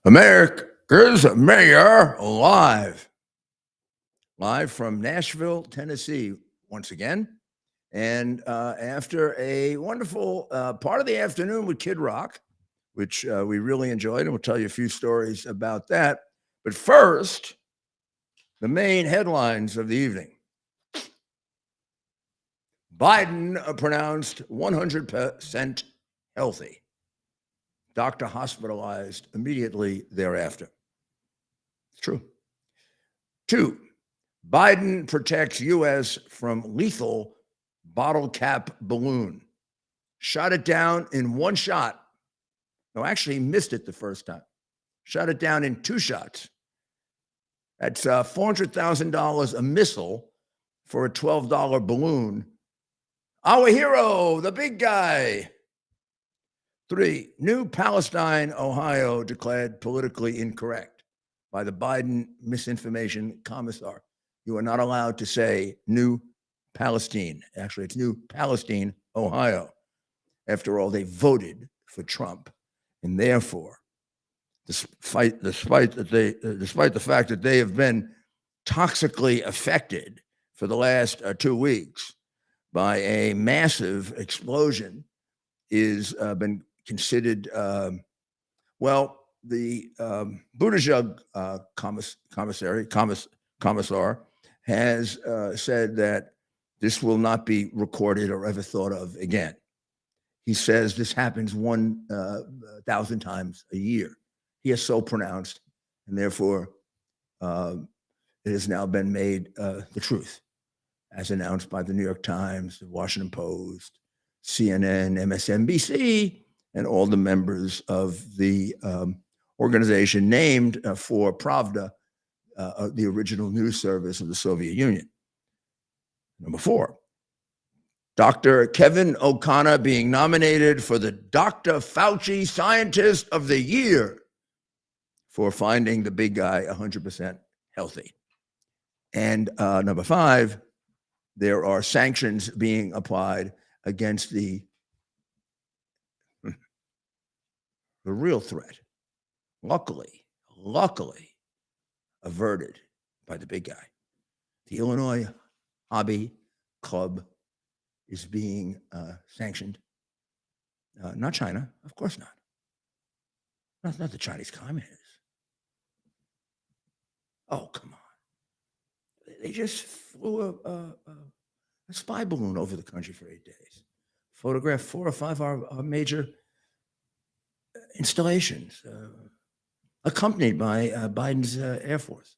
America's Mayor live from Nashville, Tennessee, once again. And after a wonderful part of the afternoon with Kid Rock, which we really enjoyed, and we'll tell you a few stories about that. But first, the main headlines of the evening. Biden pronounced 100% healthy. Doctor hospitalized immediately thereafter. It's true. 2, Biden protects U.S. from lethal bottle cap balloon. Shot it down in one shot. No, actually, he missed it the first time. Shot it down in 2 shots. That's $400,000 a missile for a $12 balloon. Our hero, the big guy. 3, new Palestine, Ohio declared politically incorrect by the Biden misinformation commissar. You are not allowed to say new Palestine. Actually, it's new Palestine, Ohio. After all, they voted for Trump. And therefore, despite the fact that they have been toxically affected for the last 2 weeks by a massive explosion, is been considered, the Buttigieg commissar has said that this will not be recorded or ever thought of again. He says this happens 1,000 times a year. He has so pronounced, and therefore it has now been made the truth, as announced by the New York Times, the Washington Post, CNN, MSNBC, and all the members of the organization named for Pravda, the original news service of the Soviet Union. Number 4, Dr. Kevin O'Connor being nominated for the Dr. Fauci Scientist of the Year for finding the big guy 100% healthy. And number 5, there are sanctions being applied against the real threat, luckily averted by the big guy. The Illinois Hobby Club is being sanctioned. Not China, of course not. Not the Chinese communists. Oh, come on. They just flew a spy balloon over the country for 8 days. Photographed 4 or 5 of our major installations, accompanied by Biden's Air Force.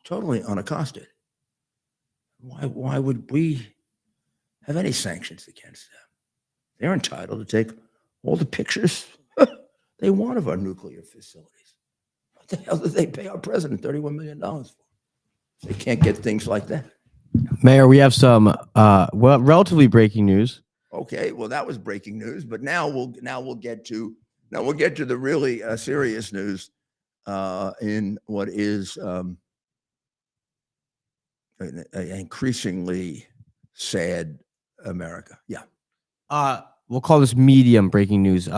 Totally unaccosted. Why would we have any sanctions against them? They're entitled to take all the pictures they want of our nuclear facilities. What the hell did they pay our president $31 million for? They can't get things like that. Mayor, we have some relatively breaking news. Okay, well, that was breaking news, but now we'll get to the really serious news in what is an increasingly sad America. Yeah. We'll call this medium breaking news.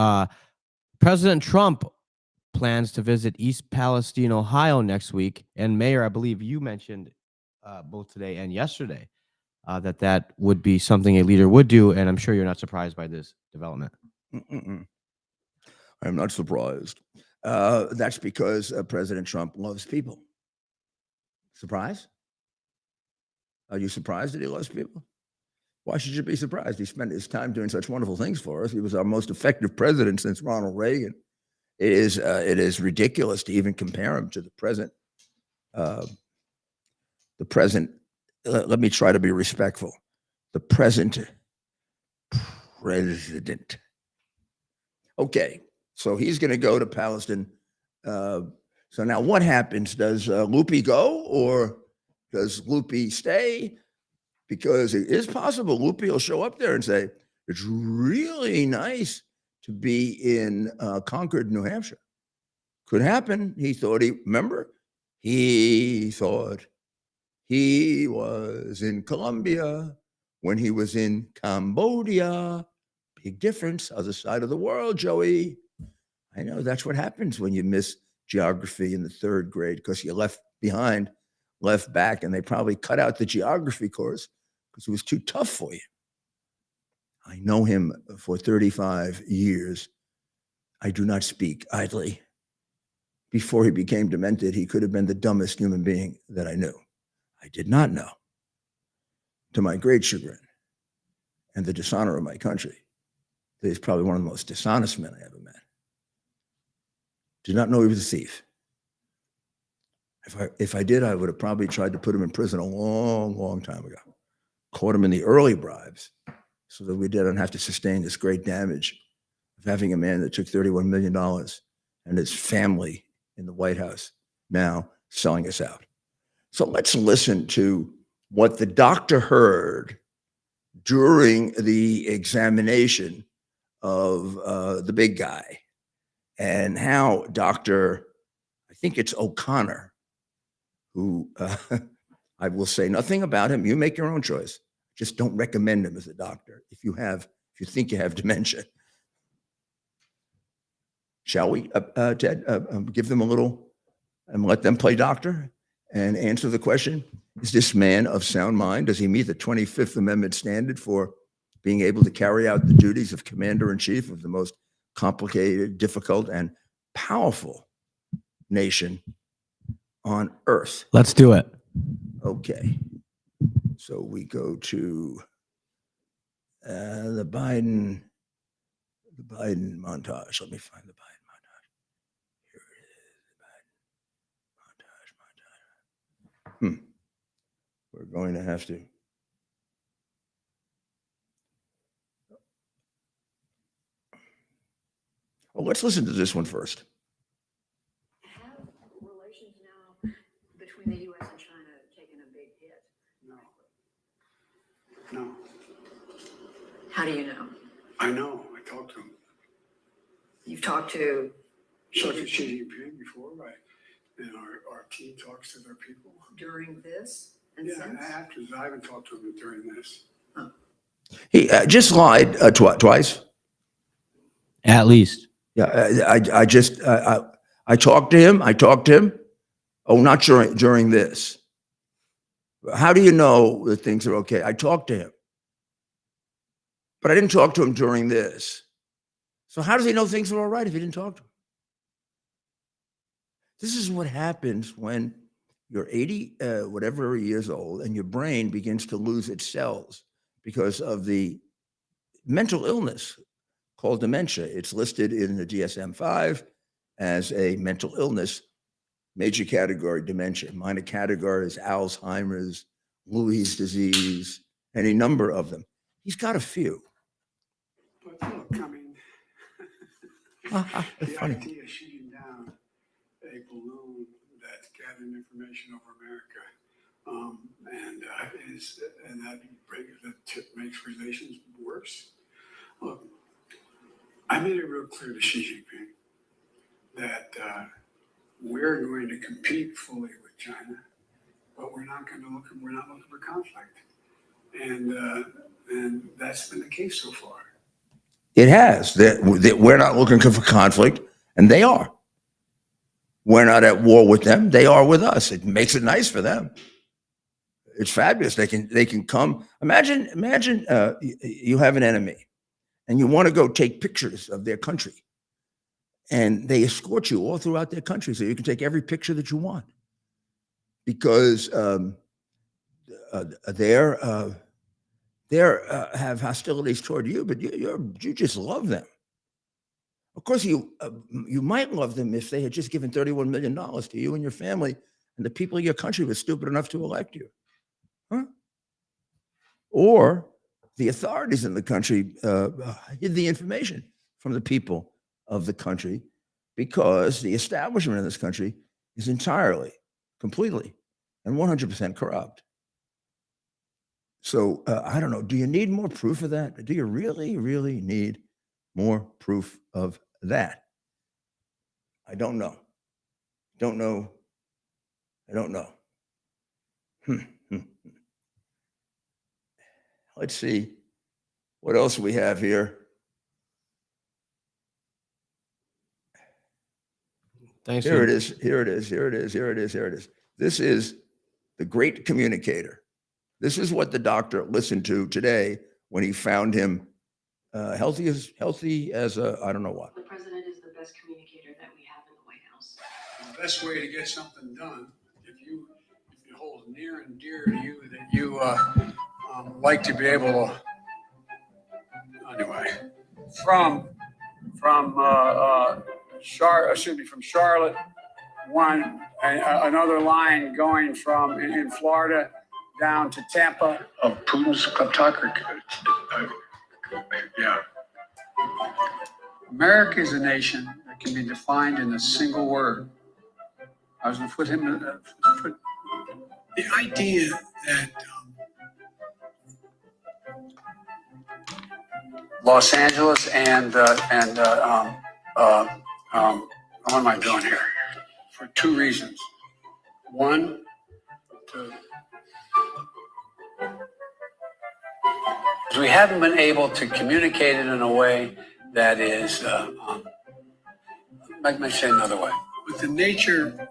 President Trump plans to visit East Palestine, Ohio next week. And Mayor, I believe you mentioned both today and yesterday that would be something a leader would do. And I'm sure you're not surprised by this development. I'm not surprised. That's because President Trump loves people. Surprise? Are you surprised that he loves people? Why should you be surprised? He spent his time doing such wonderful things for us. He was our most effective president since Ronald Reagan. It is ridiculous to even compare him to the present. Let me try to be respectful. The present president. Okay, so he's going to go to Palestine. So now what happens? Does Loopy go, or does Loopy stay? Because it is possible Loopy will show up there and say, it's really nice to be in Concord, New Hampshire. Could happen. He thought he thought he was in Colombia when he was in Cambodia. Big difference. Other side of the world, Joey. I know that's what happens when you miss geography in the 3rd grade because you left back, and they probably cut out the geography course because it was too tough for you. I know him for 35 years. I do not speak idly. Before he became demented, he could have been the dumbest human being that I knew. I did not know, to my great chagrin and the dishonor of my country, that he's probably one of the most dishonest men I ever met. Did not know he was a thief. If I did, I would have probably tried to put him in prison a long, long time ago. Caught him in the early bribes so that we didn't have to sustain this great damage of having a man that took $31 million and his family in the White House now selling us out. So let's listen to what the doctor heard during the examination of the big guy, and how Dr. I think it's O'Connor, who I will say nothing about him. You make your own choice. Just don't recommend him as a doctor if you think you have dementia. Shall we, Ted, give them a little and let them play doctor and answer the question? Is this man of sound mind? Does he meet the 25th Amendment standard for being able to carry out the duties of commander-in-chief of the most complicated, difficult, and powerful nation on earth? Let's do it. Okay. So we go to the Biden montage. Let me find the Biden montage. Here it is, the Biden montage. We're going to have to. Well, let's listen to this one first. Have relations now between the U.S. and China taken a big hit? No. How do you know? I know. I talked to him. You've talked to Xi Jinping before, right? And our team talks to their people. during this and Yeah, since? after. I haven't talked to him during this. He just lied twice. At least. Yeah, I talked to him. Oh, not during this. How do you know that things are okay? I talked to him, but I didn't talk to him during this. So how does he know things are all right if he didn't talk to him? This is what happens when you're 80, whatever years old, and your brain begins to lose its cells because of the mental illness called dementia. It's listed in the DSM-5 as a mental illness, major category dementia. Minor category is Alzheimer's, Lewy disease, any number of them. He's got a few. But look, I mean, the Funny. idea of shooting down a balloon that's gathering information over America, and that makes relations worse. Look, I made it real clear to Xi Jinping that we're going to compete fully with China, but we're not looking for conflict, and that's been the case so far. It has. That we're not looking for conflict, and they are. We're not at war with them. They are with us. It makes it nice for them. It's fabulous. They can come. Imagine you have an enemy, and you want to go take pictures of their country, and they escort you all throughout their country so you can take every picture that you want, because they have hostilities toward you, but you just love them. Of course, you might love them if they had just given $31 million to you and your family, and the people of your country were stupid enough to elect you. Huh? Or the authorities in the country hid the information from the people of the country, because the establishment in this country is entirely, completely, and 100% corrupt. So I don't know. Do you need more proof of that? Do you really, really need more proof of that? I don't know. Don't know. I don't know. Let's see what else we have here. Thanks. Here for- it is. Here it is. Here it is. Here it is. Here it is. This is the Great Communicator. This is what the doctor listened to today when he found him healthy as a I don't know what. The president is the best communicator that we have in the White House. The best way to get something done, if you hold near and dear to you that you like to be able to, anyway, from Charlotte, another line going from in Florida down to Tampa. Of Putin's kleptocracy. Yeah. America is a nation that can be defined in a single word. I was going to put him in the idea that Los Angeles and what am I doing here? For two reasons. One, we haven't been able to communicate it in a way that is, let me say another way. With the nature,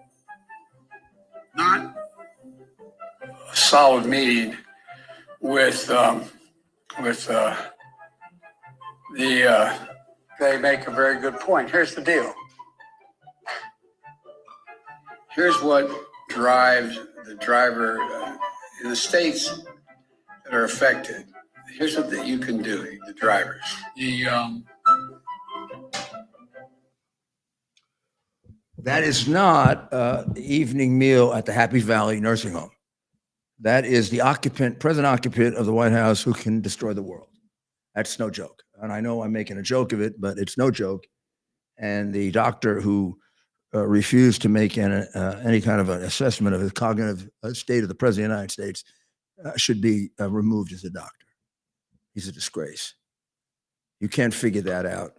not a solid meeting with they make a very good point. Here's the deal. Here's what drives the driver in the states that are affected. Here's what you can do, the drivers. That is not the evening meal at the Happy Valley nursing home. That is the present occupant of the White House who can destroy the world. That's no joke. And I know I'm making a joke of it, but it's no joke. And the doctor who refused to make any kind of an assessment of the cognitive state of the President of the United States should be removed as a doctor. He's a disgrace. You can't figure that out.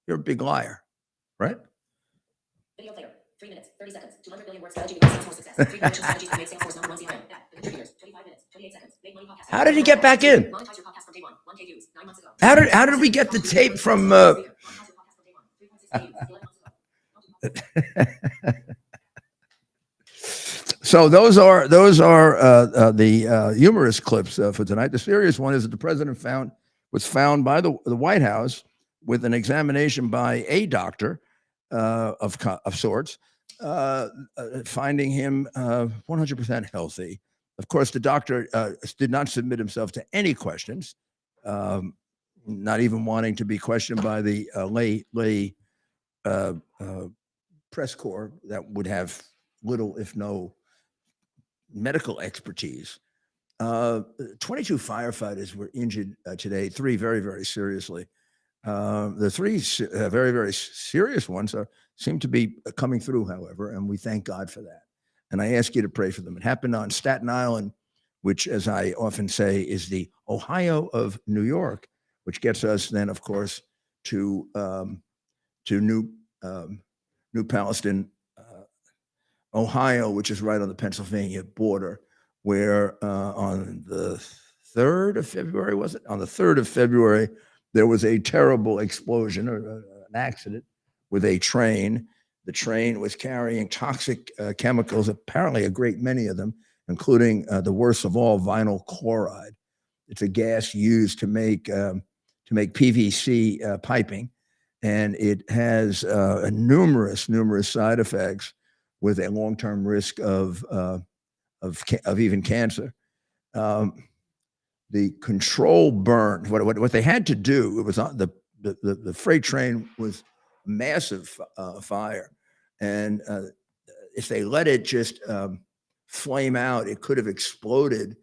You're a big liar, right? Video player, 3 minutes, 30 seconds, 200 billion word strategy with Salesforce success. 3 production strategies to make Salesforce number one CRM. The contributors, 25 minutes, 28 seconds. Make money podcast. How did he get back in? Monetize your podcast from day one. 1K views, 9 months ago. How did we get the tape from? Monetize your podcast from day one. 3.6K views, 11 months ago. So those are the humorous clips for tonight. The serious one is that the president was found by the White House with an examination by a doctor of sorts, finding him 100% healthy. Of course, the doctor did not submit himself to any questions, not even wanting to be questioned by the lay press corps that would have little, if no, medical expertise. 22 firefighters were injured today, 3 very, very seriously. The 3 very, very serious ones seem to be coming through, however, and we thank God for that. And I ask you to pray for them. It happened on Staten Island, which, as I often say, is the Ohio of New York, which gets us then, of course, to New Palestine, Ohio, which is right on the Pennsylvania border, where on the 3rd of February, was it? On the 3rd of February, there was a terrible explosion or an accident with a train. The train was carrying toxic chemicals, apparently a great many of them, including the worst of all, vinyl chloride. It's a gas used to make PVC piping, and it has numerous side effects, with a long-term risk of even cancer. The control burn. What they had to do, it was on the freight train was massive fire, and if they let it just flame out, it could have exploded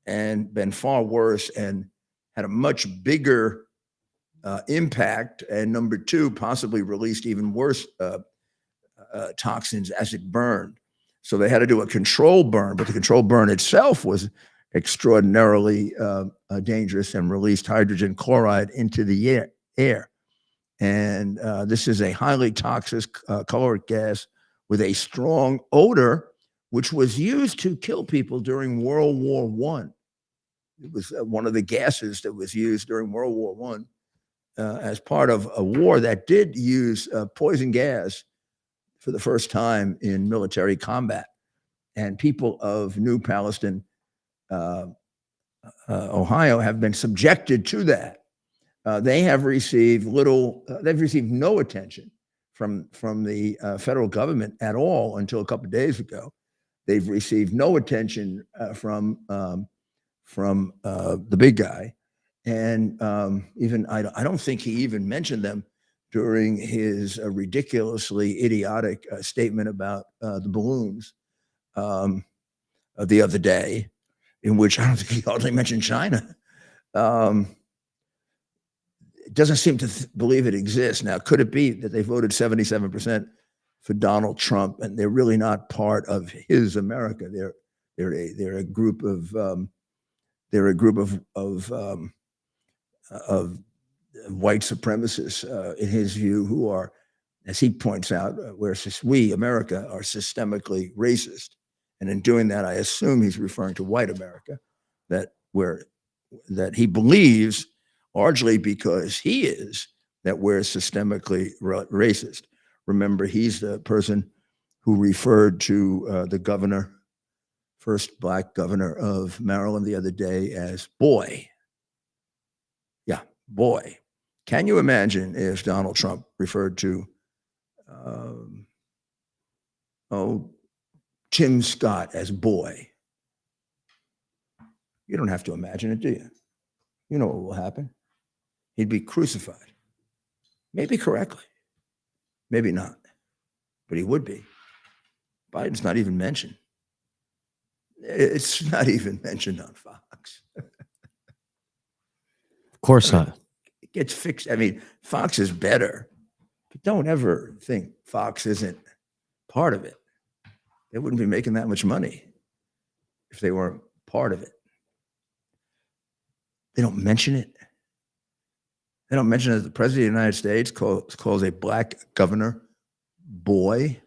and been far worse and had a much bigger impact. And number 2, possibly released even worse toxins as it burned. So they had to do a control burn, but the control burn itself was extraordinarily dangerous and released hydrogen chloride into the air. And this is a highly toxic caloric gas with a strong odor, which was used to kill people during World War I. It was one of the gases that was used during World War I as part of a war that did use poison gas for the first time in military combat. And people of New Palestine, Ohio, have been subjected to that. They have received they've received no attention from the federal government at all until a couple of days ago. They've received no attention from the big guy, and even I don't think he even mentioned them during his ridiculously idiotic statement about the balloons the other day, in which I don't think he hardly mentioned China. It doesn't seem to believe it exists. Now, could it be that they voted 77% for Donald Trump, and they're really not part of his America? They're a group of white supremacists, in his view, who are, as he points out, we, America, are systemically racist. And in doing that, I assume he's referring to white America, that he believes, largely because he is, that we're systemically racist. Remember, he's the person who referred to the governor, first black governor of Maryland the other day, as boy. Yeah, boy. Can you imagine if Donald Trump referred to Tim Scott as boy? You don't have to imagine it, do you? You know what will happen. He'd be crucified. Maybe correctly, maybe not, but he would be. Biden's not even mentioned. It's not even mentioned on Fox. Of course not. It gets fixed. I mean, Fox is better, but don't ever think Fox isn't part of it. They wouldn't be making that much money if they weren't part of it. They don't mention it. They don't mention that the president of the United States calls a black governor boy.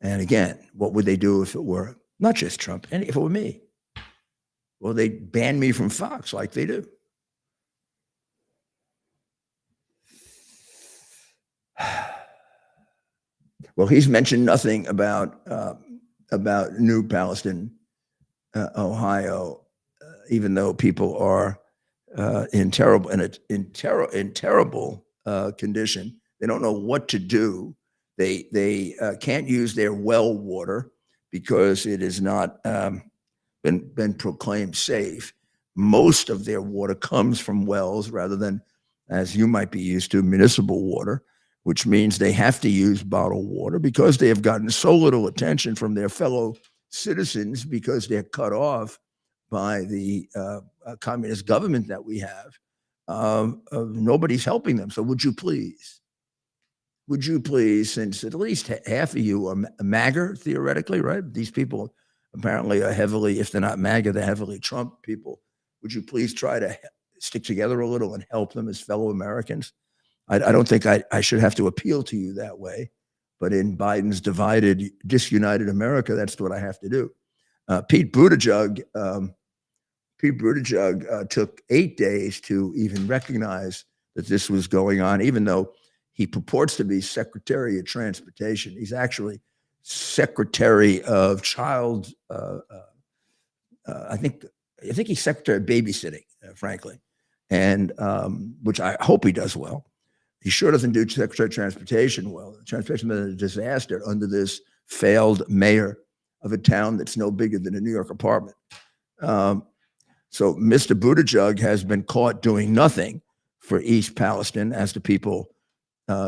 And again, what would they do if it were not just Trump, and if it were me? Well, they'd ban me from Fox like they do. Well, he's mentioned nothing about New Palestine, Ohio, even though people are in terrible condition. They don't know what to do. They can't use their well water because it has not been proclaimed safe. Most of their water comes from wells rather than, as you might be used to, municipal water, which means they have to use bottled water because they have gotten so little attention from their fellow citizens because they're cut off by the communist government that we have. Nobody's helping them. So would you please, since at least half of you are MAGA, theoretically, right? These people apparently are heavily, if they're not MAGA, they're heavily Trump people. Would you please try to stick together a little and help them as fellow Americans? I don't think I should have to appeal to you that way, but in Biden's disunited America, that's what I have to do. Pete Buttigieg took 8 days to even recognize that this was going on, even though he purports to be Secretary of Transportation. He's actually Secretary of Child. I think he's Secretary of Babysitting, frankly, and which I hope he does well. He sure doesn't do Secretary of Transportation well. Transportation has been a disaster under this failed mayor of a town that's no bigger than a New York apartment. So Mr. Buttigieg has been caught doing nothing for East Palestine as the people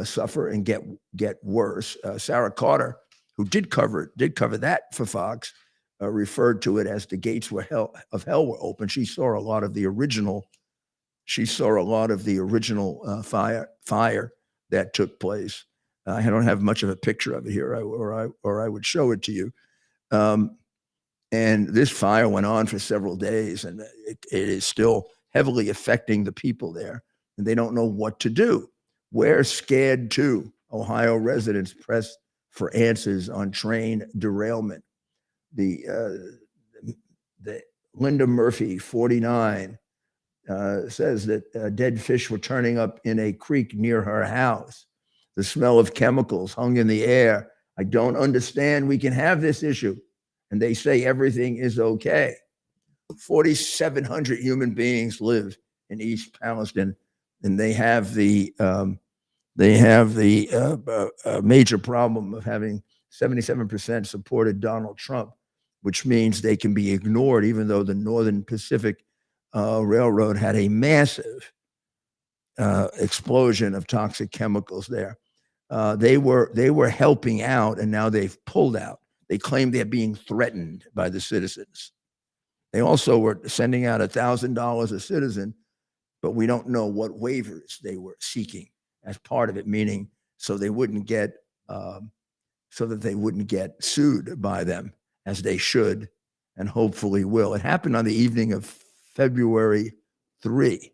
suffer and get worse. Sarah Carter, who did cover that for Fox, referred to it as the gates of hell were open. She saw a lot of the original fire that took place. I don't have much of a picture of it here, or I would show it to you. And this fire went on for several days, and it is still heavily affecting the people there, and they don't know what to do. We're scared too. Ohio residents press for answers on train derailment. The Linda Murphy, 49, says that dead fish were turning up in a creek near her house. The smell of chemicals hung in the air. I don't understand. We can have this issue. And they say everything is okay. 4,700 human beings live in East Palestine, and they have the major problem of having 77% supported Donald Trump, which means they can be ignored, even though the Northern Pacific Railroad had a massive explosion of toxic chemicals there. They were helping out, and now they've pulled out. They claim they're being threatened by the citizens. They also were sending out $1,000 a citizen, but we don't know what waivers they were seeking as part of it, meaning so they wouldn't get so that they wouldn't get sued by them, as they should and hopefully will. It happened on the evening of February 3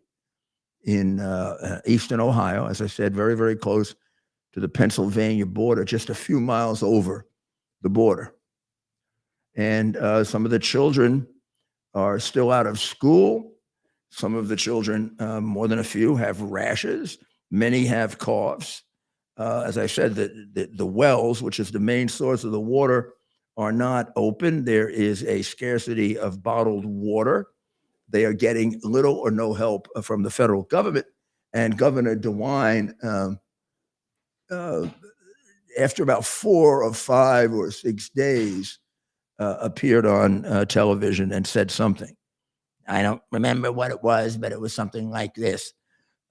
in Eastern Ohio, as I said, very, very close to the Pennsylvania border, just a few miles over the border. And some of the children are still out of school. Some of the children, more than a few, have rashes. Many have coughs. As I said, the wells, which is the main source of the water, are not open. There is a scarcity of bottled water. They are getting little or no help from the federal government. And Governor DeWine, after about 4 or 5 or 6 days, appeared on television and said something. I don't remember what it was, but it was something like this.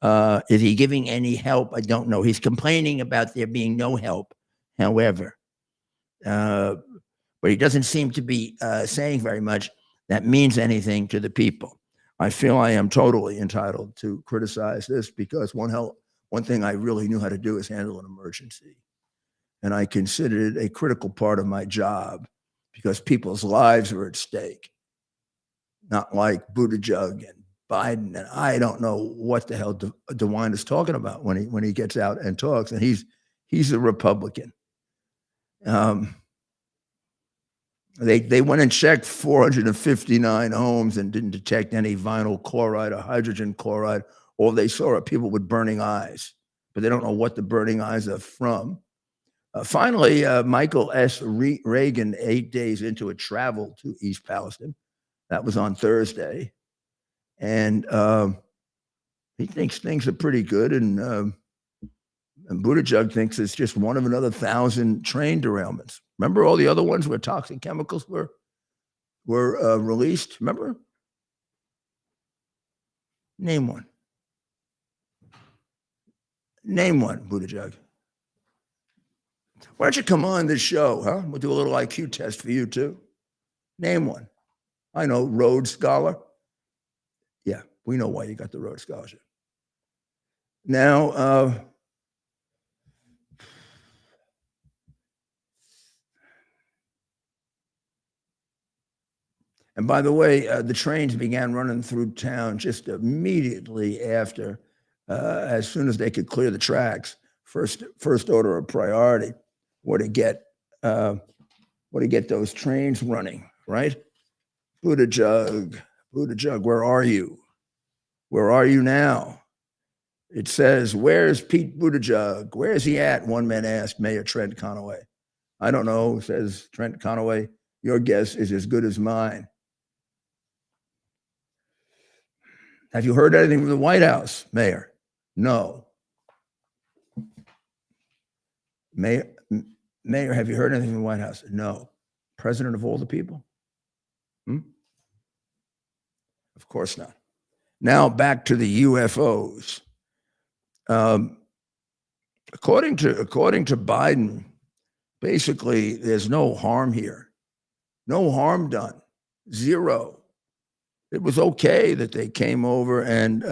Is he giving any help? I don't know. He's complaining about there being no help, however. But he doesn't seem to be saying very much that means anything to the people. I feel I am totally entitled to criticize this because one thing I really knew how to do is handle an emergency. And I considered it a critical part of my job because people's lives were at stake. Not like Buttigieg and Biden, and I don't know what the hell DeWine is talking about when he gets out and talks, and he's a Republican. They went and checked 459 homes and didn't detect any vinyl chloride or hydrogen chloride. All they saw are people with burning eyes, but they don't know what the burning eyes are from. Finally, Michael S. Reagan, 8 days into a travel to East Palestine, that was on Thursday, and he thinks things are pretty good, and Buttigieg thinks it's just one of another 1,000 train derailments. Remember all the other ones where toxic chemicals were released? Remember? Name one. Name one, Buttigieg. Why don't you come on this show, huh? We'll do a little IQ test for you too. Name one. I know, Rhodes Scholar. Yeah, we know why you got the Rhodes Scholarship. Now, and by the way, the trains began running through town just immediately after, as soon as they could clear the tracks. First order of priority were to get those trains running, right? Buttigieg, where are you? Where are you now? It says, where's Pete Buttigieg? Where is he at? One man asked Mayor Trent Conaway. I don't know, says Trent Conaway. Your guess is as good as mine. Have you heard anything from the White House, Mayor? No. Mayor, have you heard anything from the White House? No. President of all the people? Of course not. Now back to the UFOs. According to Biden, basically there's no harm here. No harm done. Zero. It was okay that they came over, and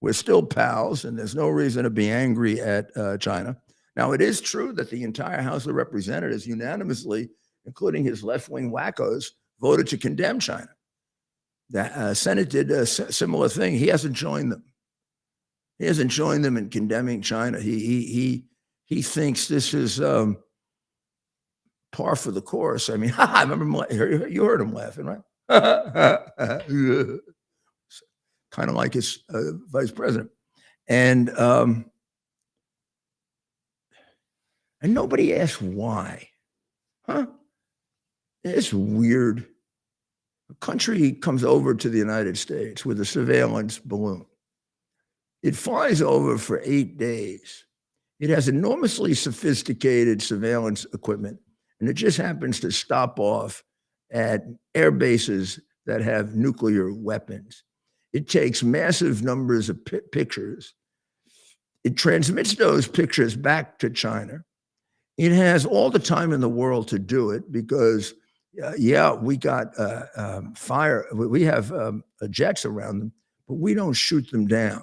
we're still pals, and there's no reason to be angry at China. Now, it is true that the entire House of Representatives unanimously, including his left-wing wackos, voted to condemn China. The Senate did a similar thing. He hasn't joined them. He hasn't joined them in condemning China. He thinks this is par for the course. I mean, I remember you heard him laughing, right? Kind of like his vice president. And And nobody asked why. Huh? It's weird. A country comes over to the United States with a surveillance balloon. It flies over for 8 days. It has enormously sophisticated surveillance equipment, and it just happens to stop off at air bases that have nuclear weapons. It takes massive numbers of pictures. It transmits those pictures back to China. It has all the time in the world to do it because, yeah, we got fire. We have jets around them, but we don't shoot them down.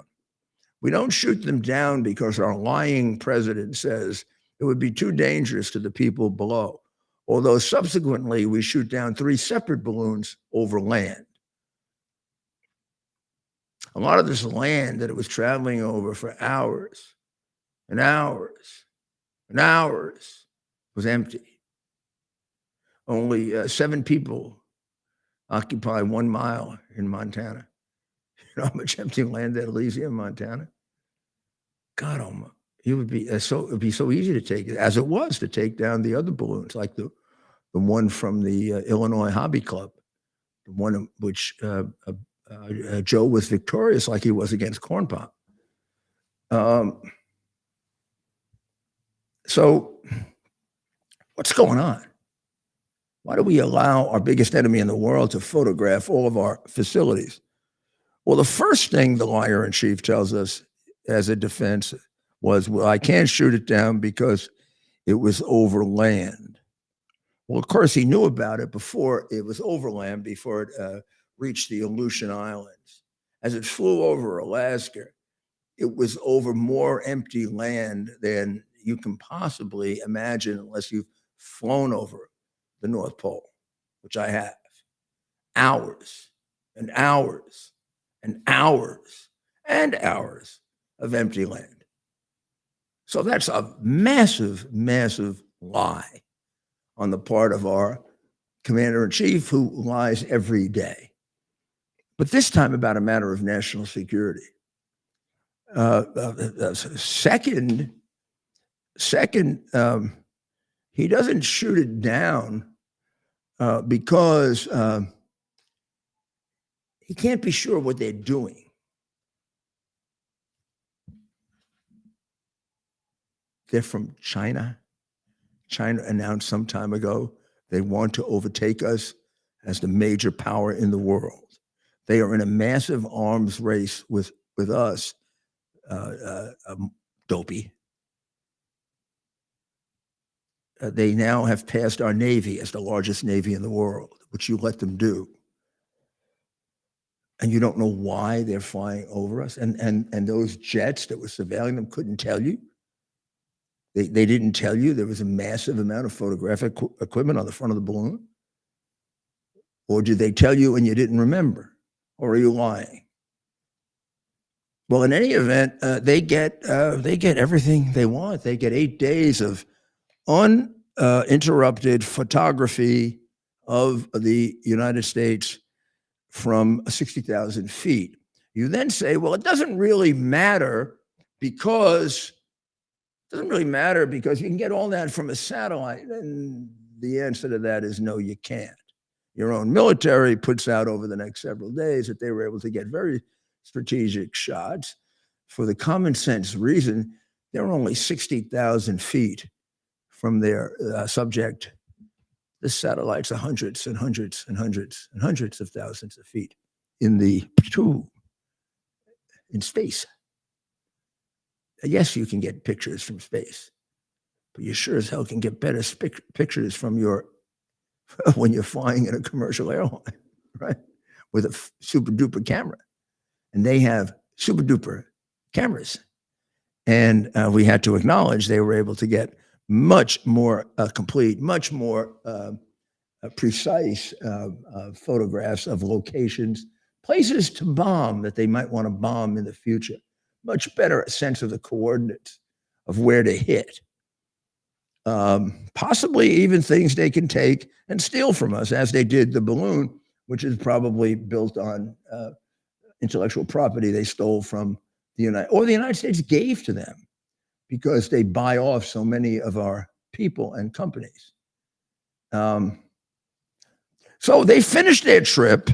We don't shoot them down because our lying president says it would be too dangerous to the people below. Although subsequently we shoot down 3 separate balloons over land. A lot of this land that it was traveling over for hours and hours and hours was empty. Only 7 people occupy 1 mile in Montana. You know how much empty land that leaves here in Montana? God almighty. It would be it'd be so easy to take, as it was, to take down the other balloons, like the one from the Illinois Hobby Club, the one in which Joe was victorious, like he was against Corn Pop. So, what's going on? Why do we allow our biggest enemy in the world to photograph all of our facilities? Well, the first thing the liar in chief tells us as a defense was, well, I can't shoot it down because it was over land. Well, of course, he knew about it before it was over land, before it reached the Aleutian Islands. As it flew over Alaska, it was over more empty land than you can possibly imagine unless you've flown over the North Pole, which I have. Hours and hours and hours and hours of empty land. So that's a massive, massive lie on the part of our commander-in-chief, who lies every day. But this time about a matter of national security. Second, he doesn't shoot it down because he can't be sure what they're doing. They're from China. China announced some time ago they want to overtake us as the major power in the world. They are in a massive arms race with us, dopey. They now have passed our Navy as the largest Navy in the world, which you let them do. And you don't know why they're flying over us. And those jets that were surveilling them couldn't tell you. They didn't tell you there was a massive amount of photographic equipment on the front of the balloon? Or did they tell you and you didn't remember? Or are you lying? Well, in any event, they get everything they want. They get 8 days of uninterrupted photography of the United States from 60,000 feet. You then say, well, it doesn't really matter because you can get all that from a satellite. And the answer to that is no, you can't. Your own military puts out over the next several days that they were able to get very strategic shots. For the common sense reason, they're only 60,000 feet from their subject. The satellites are hundreds and hundreds and hundreds and hundreds of thousands of feet in space. Yes, you can get pictures from space, but you sure as hell can get better pictures from when you're flying in a commercial airline, right? With a super duper camera. And they have super duper cameras. And we had to acknowledge they were able to get much more complete, much more precise photographs of locations, places to bomb that they might want to bomb in the future. Much better sense of the coordinates of where to hit. Possibly even things they can take and steal from us, as they did the balloon, which is probably built on intellectual property they stole from the United States gave to them. because they buy off so many of our people and companies. So they finished their trip.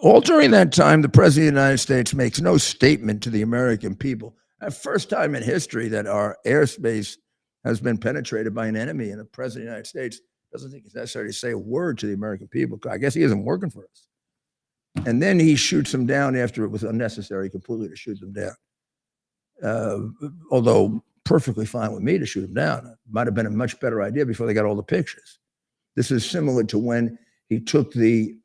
All during that time, the President of the United States makes no statement to the American people. The first time in history that our airspace has been penetrated by an enemy, and the President of the United States doesn't think it's necessary to say a word to the American people. I guess he isn't working for us. And then he shoots them down after it was unnecessary completely to shoot them down. Although perfectly fine with me to shoot them down. It might have been a much better idea before they got all the pictures. This is similar to when he took the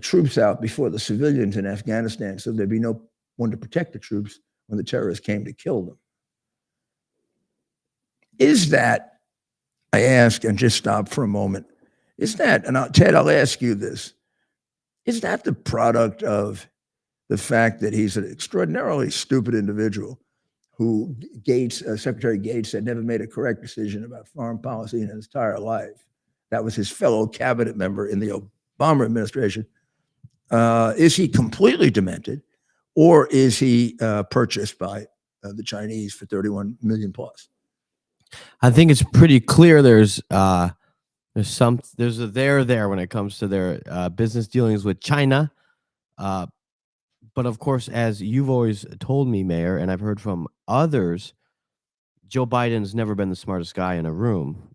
troops out before the civilians in Afghanistan, so there'd be no one to protect the troops when the terrorists came to kill them. Is that, I ask, and just stop for a moment, is that, and Ted, I'll ask you this, is that the product of the fact that he's an extraordinarily stupid individual who Secretary Gates had never made a correct decision about foreign policy in his entire life? That was his fellow cabinet member in the Obama administration. Is he completely demented, or is he purchased by the Chinese for 31 million plus? I think it's pretty clear there's a there when it comes to their business dealings with China. But of course, as you've always told me, Mayor, and I've heard from others, Joe Biden's never been the smartest guy in the room.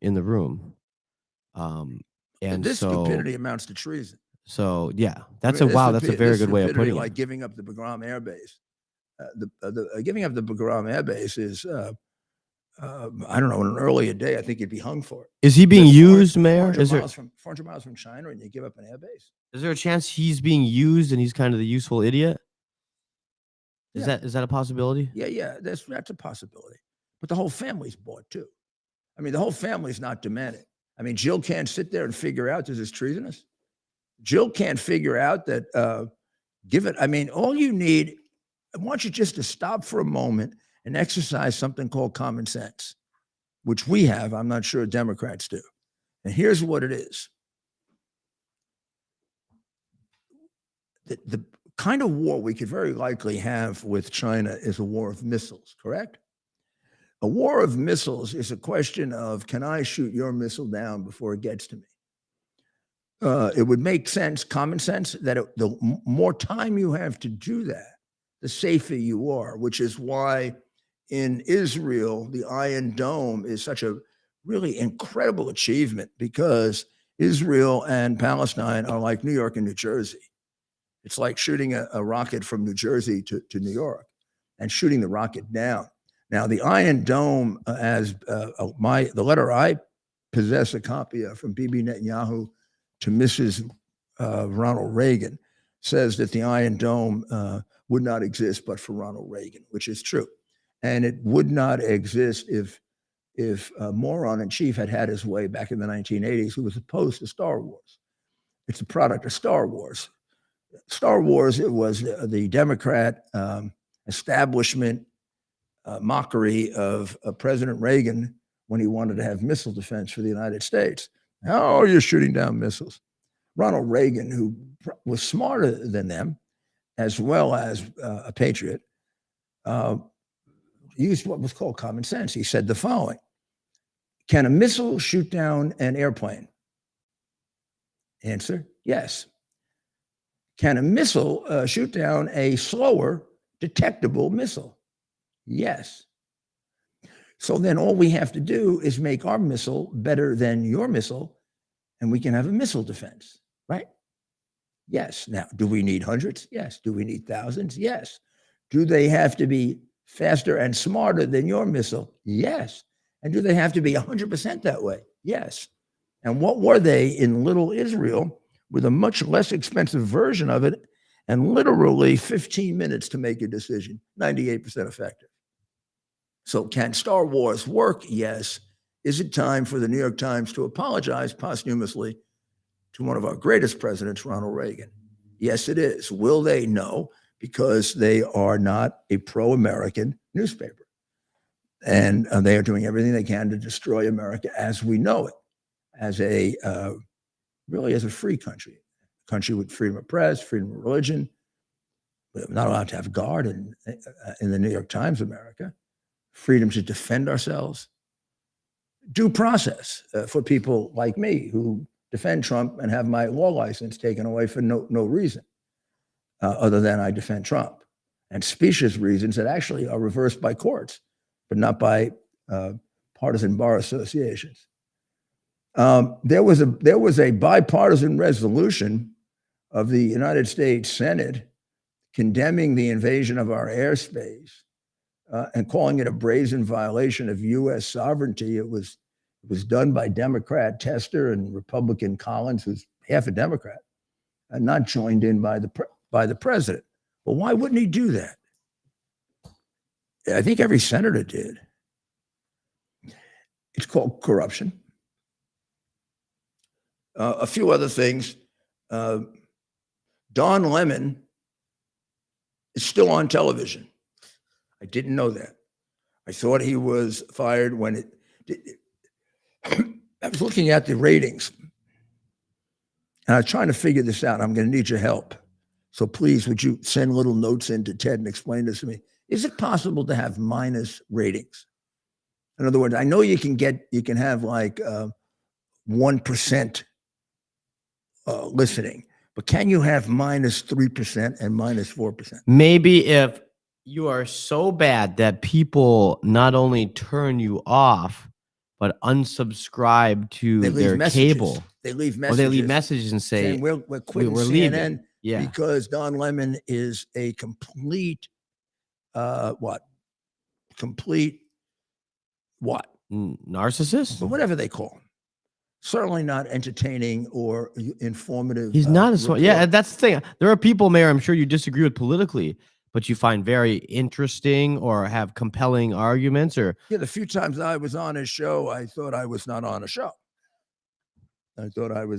And this so, stupidity amounts to treason. So yeah, that's I mean, that's a very good way of putting it. Like giving up the Bagram Air Base. Giving up the Bagram Air Base is, I don't know, in an earlier day, I think you'd be hung for it. Is he being used, Mayor? 400 miles from China, and you give up an air base? Is there a chance he's being used and he's kind of the useful idiot? Is Yeah. that a possibility? Yeah, that's a possibility. But the whole family's bought too. I mean, the whole family's not demanding. I mean, Jill can't sit there and figure out this is treasonous. Jill can't figure out that, I mean, all you need, I want you just to stop for a moment and exercise something called common sense, which we have. I'm not sure Democrats do. And here's what it is. The kind of war we could very likely have with China is a war of missiles, correct? A war of missiles is a question of, can I shoot your missile down before it gets to me? It would make sense, common sense, that the more time you have to do that, the safer you are, which is why in Israel, the Iron Dome is such a really incredible achievement, because Israel and Palestine are like New York and New Jersey. It's like shooting a rocket from New Jersey to New York and shooting the rocket down. Now, the Iron Dome, the letter I possess a copy of from Bibi Netanyahu to Mrs. Ronald Reagan, says that the Iron Dome would not exist but for Ronald Reagan, which is true. And it would not exist if moron in chief had his way back in the 1980s, who was opposed to Star Wars. It's a product of Star Wars. Star Wars, it was the Democrat establishment mockery of President Reagan when he wanted to have missile defense for the United States. Oh, you're shooting down missiles. Ronald Reagan, who was smarter than them, as well as a patriot, used what was called common sense. He said the following: can a missile shoot down an airplane? Answer: yes. Can a missile shoot down a slower detectable missile? Yes. So then all we have to do is make our missile better than your missile, and we can have a missile defense, right? Yes. Now, do we need hundreds? Yes. Do we need thousands? Yes. Do they have to be faster and smarter than your missile? Yes. And do they have to be 100% that way? Yes. And what were they in little Israel with a much less expensive version of it, and literally 15 minutes to make a decision, 98% effective. So can Star Wars work? Yes. Is it time for the New York Times to apologize posthumously to one of our greatest presidents, Ronald Reagan? Yes, it is. Will they? No, because they are not a pro-American newspaper. And they are doing everything they can to destroy America as we know it, as really as a free country with freedom of press, freedom of religion, We're not allowed to have guard in the New York Times America. Freedom to defend ourselves. Due process for people like me who defend Trump and have my law license taken away for no reason other than I defend Trump. And specious reasons that actually are reversed by courts, but not by partisan bar associations. There was a bipartisan resolution of the United States Senate condemning the invasion of our airspace and calling it a brazen violation of U.S. sovereignty. It was done by Democrat Tester and Republican Collins, who's half a Democrat, and not joined in by the president. Well, why wouldn't he do that? I think every senator did. It's called corruption. A few other things. Don Lemon is still on television. I didn't know that. I thought he was fired when I was looking at the ratings, and I was trying to figure this out. I'm going to need your help. So please, would you send little notes into Ted and explain this to me? Is it possible to have minus ratings? In other words, I know you can have like 1% listening, but can you have minus 3% and minus 4%? Maybe if you are so bad that people not only turn you off, but unsubscribe to their cable. They leave messages. Or they leave messages and say, saying, we're quitting we're CNN leaving. because Don Lemon is a complete, Complete what? Narcissist? But whatever they call him. Certainly not entertaining or informative. He's not yeah, that's the thing. There are people, Mayor, I'm sure you disagree with politically, but you find very interesting or have compelling arguments. Or the few times I was on his show, I thought I was not on a show. I thought I'm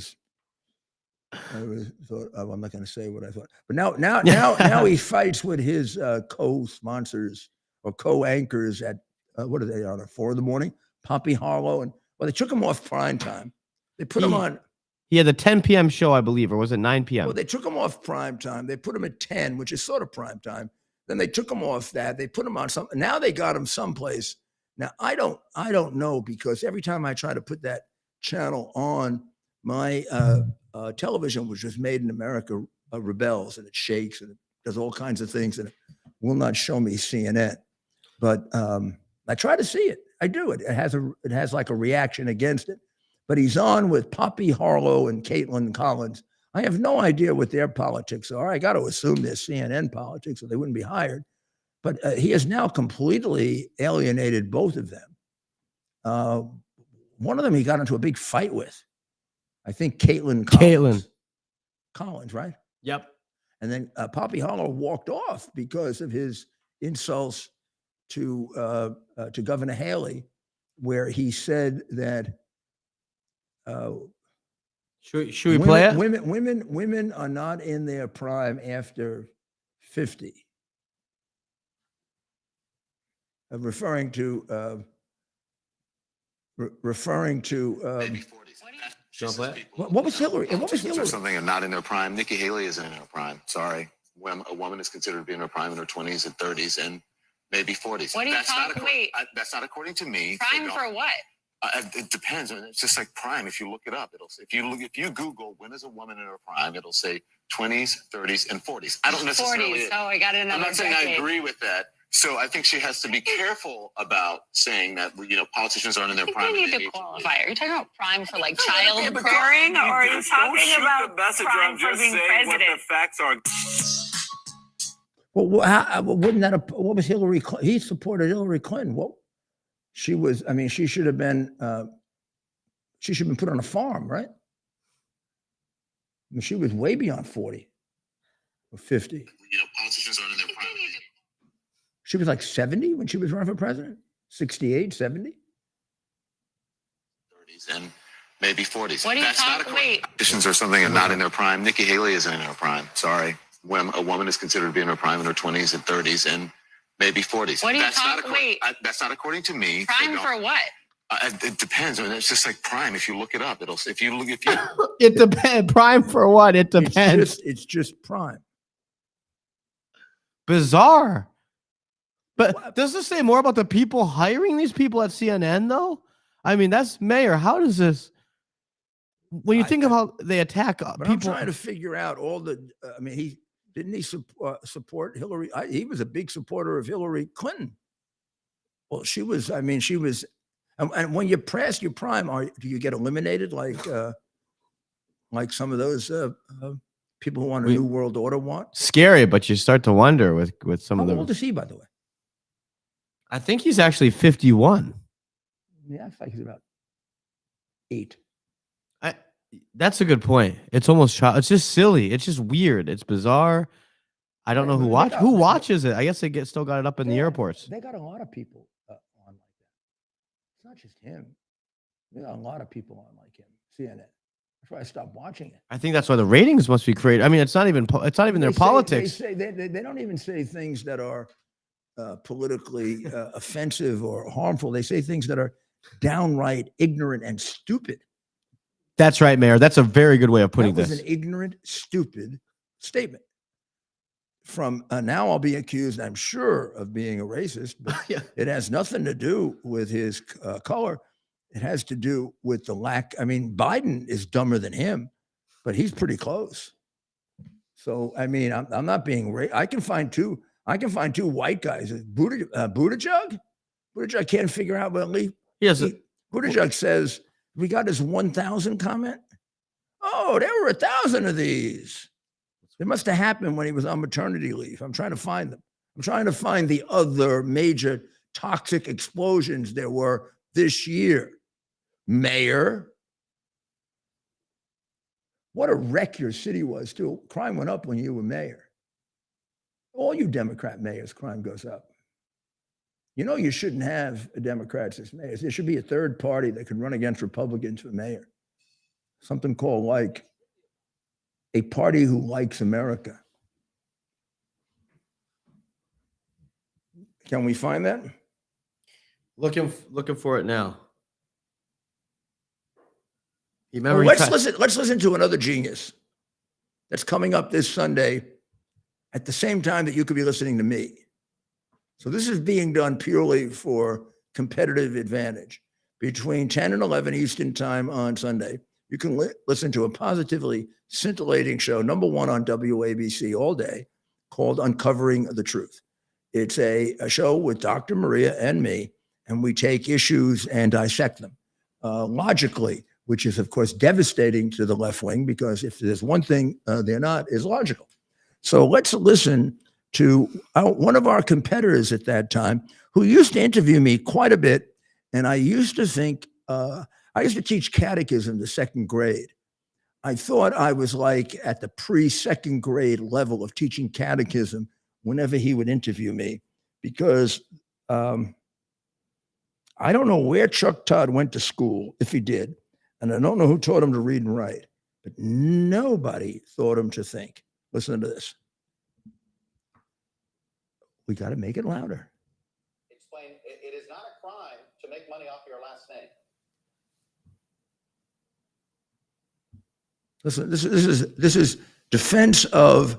not going to say what I thought, but now he fights with his co-sponsors or co-anchors at what are they on at 4 a.m? Poppy Harlow, and they took him off prime time. They put him on. He had the 10 p.m. show, I believe, or was it 9 p.m.? Well, they took him off prime time. They put him at 10, which is sort of prime time. Then they took him off that. They put him on something. Now they got him someplace. Now I don't know, because every time I try to put that channel on, my television, which was made in America, rebels, and it shakes and it does all kinds of things, and it will not show me CNN. But I try to see it. I do. It has like a reaction against it. But he's on with Poppy Harlow and Caitlin Collins. I have no idea what their politics are. I got to assume they're CNN politics, or they wouldn't be hired. But he has now completely alienated both of them. One of them he got into a big fight with. I think Caitlin Collins, right? Yep. And then Poppy Harlow walked off because of his insults to Governor Haley, where he said that should we play it? Women are not in their prime after 50. Referring to maybe 40s. What was Hillary? What was Hillary? Something are not in their prime. Nikki Haley isn't in her prime. Sorry. When a woman is considered to be in her prime in her 20s and 30s and maybe 40s. What are you talking? Wait, that's not according to me. prime for what? It depends. I mean, it's just like prime. If you look it up, it'll say, if you Google when is a woman in her prime, it'll say 20s, 30s, and 40s. I don't necessarily. 40s. Oh, I got another. I'm not saying decade. I agree with that. So I think she has to be careful about saying that, politicians aren't in their I think prime. you need to qualify. Are you talking about prime for like Yeah, child but rearing, or are you talking about the message. prime I'm for just being saying what president? the facts are. Well, wouldn't that? What was Hillary? He supported Hillary Clinton. What she was? I mean, she should have been. She should have been put on a farm, right? I mean, she was way beyond 40 or 50. Politicians aren't in their prime. She was like 70 when she was running for president. 68, 70. 30s and maybe 40s. What are you That's not talking? Wait, politicians or something are not in their prime. Nikki Haley isn't in her prime. Sorry. When a woman is considered to be in her prime in her 20s and 30s and maybe 40s. what are you That's not talking? Wait, that's not according to me. prime for what? It depends. I mean, it's just like prime. If you look it up, it'll say, if you It depends. Prime for what? It depends. It's just prime. bizarre. But What? does this say more about the people hiring these people at CNN, though? I mean, that's Mayor. How does this? When you think of how they attack But I'm people, trying to figure out all the. I mean, he didn't he support Hillary? He was a big supporter of Hillary Clinton. Well, she was. I mean, she was. And when you pass your prime, do you get eliminated like some of those people who want a new world order want? scary, but you start to wonder with some How of old them. is he, by the way? I think he's actually 51. Yeah, I think he's about 8. That's a good point. It's almost it's just silly. It's just weird. It's bizarre. I don't know who watches it. I guess they still got it up in the airports. They got a lot of people on like that. It's not just him. They got a lot of people on like him. CNN. That's why I stopped watching it. I think that's why the ratings must be created. I mean, it's not even their politics. They don't even say things that are politically offensive or harmful. They say things that are downright ignorant and stupid. That's right, Mayor. That's a very good way of putting That was this. an ignorant, stupid statement. From now, I'll be accused, I'm sure, of being a racist, but it has nothing to do with his color. It has to do with the lack. I mean, Biden is dumber than him, but he's pretty close. So, I mean, I'm not being I can find two white guys. Buttigieg can't figure out what Buttigieg says. We got his 1,000 comment. Oh, there were 1,000 of these. It must have happened when he was on maternity leave. I'm trying to find them. I'm trying to find the other major toxic explosions there were this year. Mayor. What a wreck your city was, too. Crime went up when you were mayor. All you Democrat mayors, crime goes up. You know, you shouldn't have Democrats as mayors. There should be a third party that can run against Republicans for mayor. Something called like a party who likes America. Can we find that? Looking for it now. Let's listen to another genius that's coming up this Sunday at the same time that you could be listening to me. So this is being done purely for competitive advantage. Between 10 and 11 Eastern time on Sunday, you can listen to a positively scintillating show, number 1 on WABC all day, called Uncovering the Truth. It's a show with Dr. Maria and me, and we take issues and dissect them logically, which is, of course, devastating to the left wing, because if there's one thing they're not, is logical. So let's listen to one of our competitors at that time, who used to interview me quite a bit. And I used to think, I used to teach catechism the second grade. I thought I was like at the pre-second grade level of teaching catechism whenever he would interview me, because I don't know where Chuck Todd went to school, if he did, and I don't know who taught him to read and write, but nobody taught him to think. Listen to this. We got to make it louder. Explain, it is not a crime to make money off your last name. Listen, this is defense of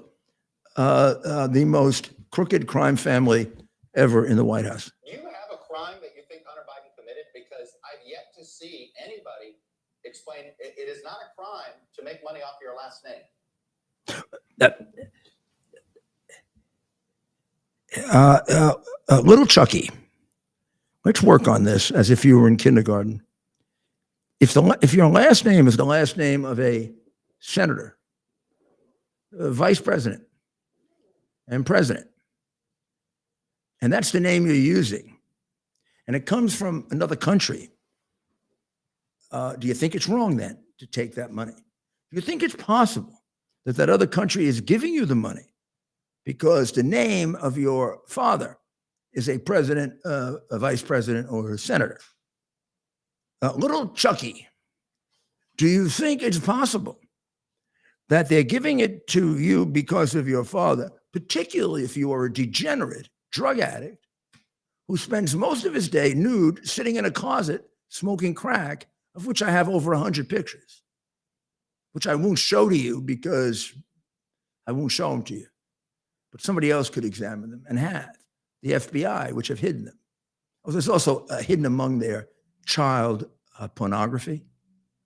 the most crooked crime family ever in the White House. Do you have a crime that you think Hunter Biden committed? Because I've yet to see anybody explain it is not a crime to make money off your last name. Little Chucky, let's work on this as if you were in kindergarten. If your last name is the last name of a senator, vice president, and president, and that's the name you're using, and it comes from another country, do you think it's wrong then to take that money? Do you think it's possible that that other country is giving you the money because the name of your father is a president, a vice president, or a senator? Little Chucky, do you think it's possible that they're giving it to you because of your father, particularly if you are a degenerate drug addict who spends most of his day nude, sitting in a closet, smoking crack, of which I have over 100 pictures, which I won't show to you because I won't show them to you. but somebody else could examine them and have. The FBI, which have hidden them. Oh, there's also hidden among their child pornography.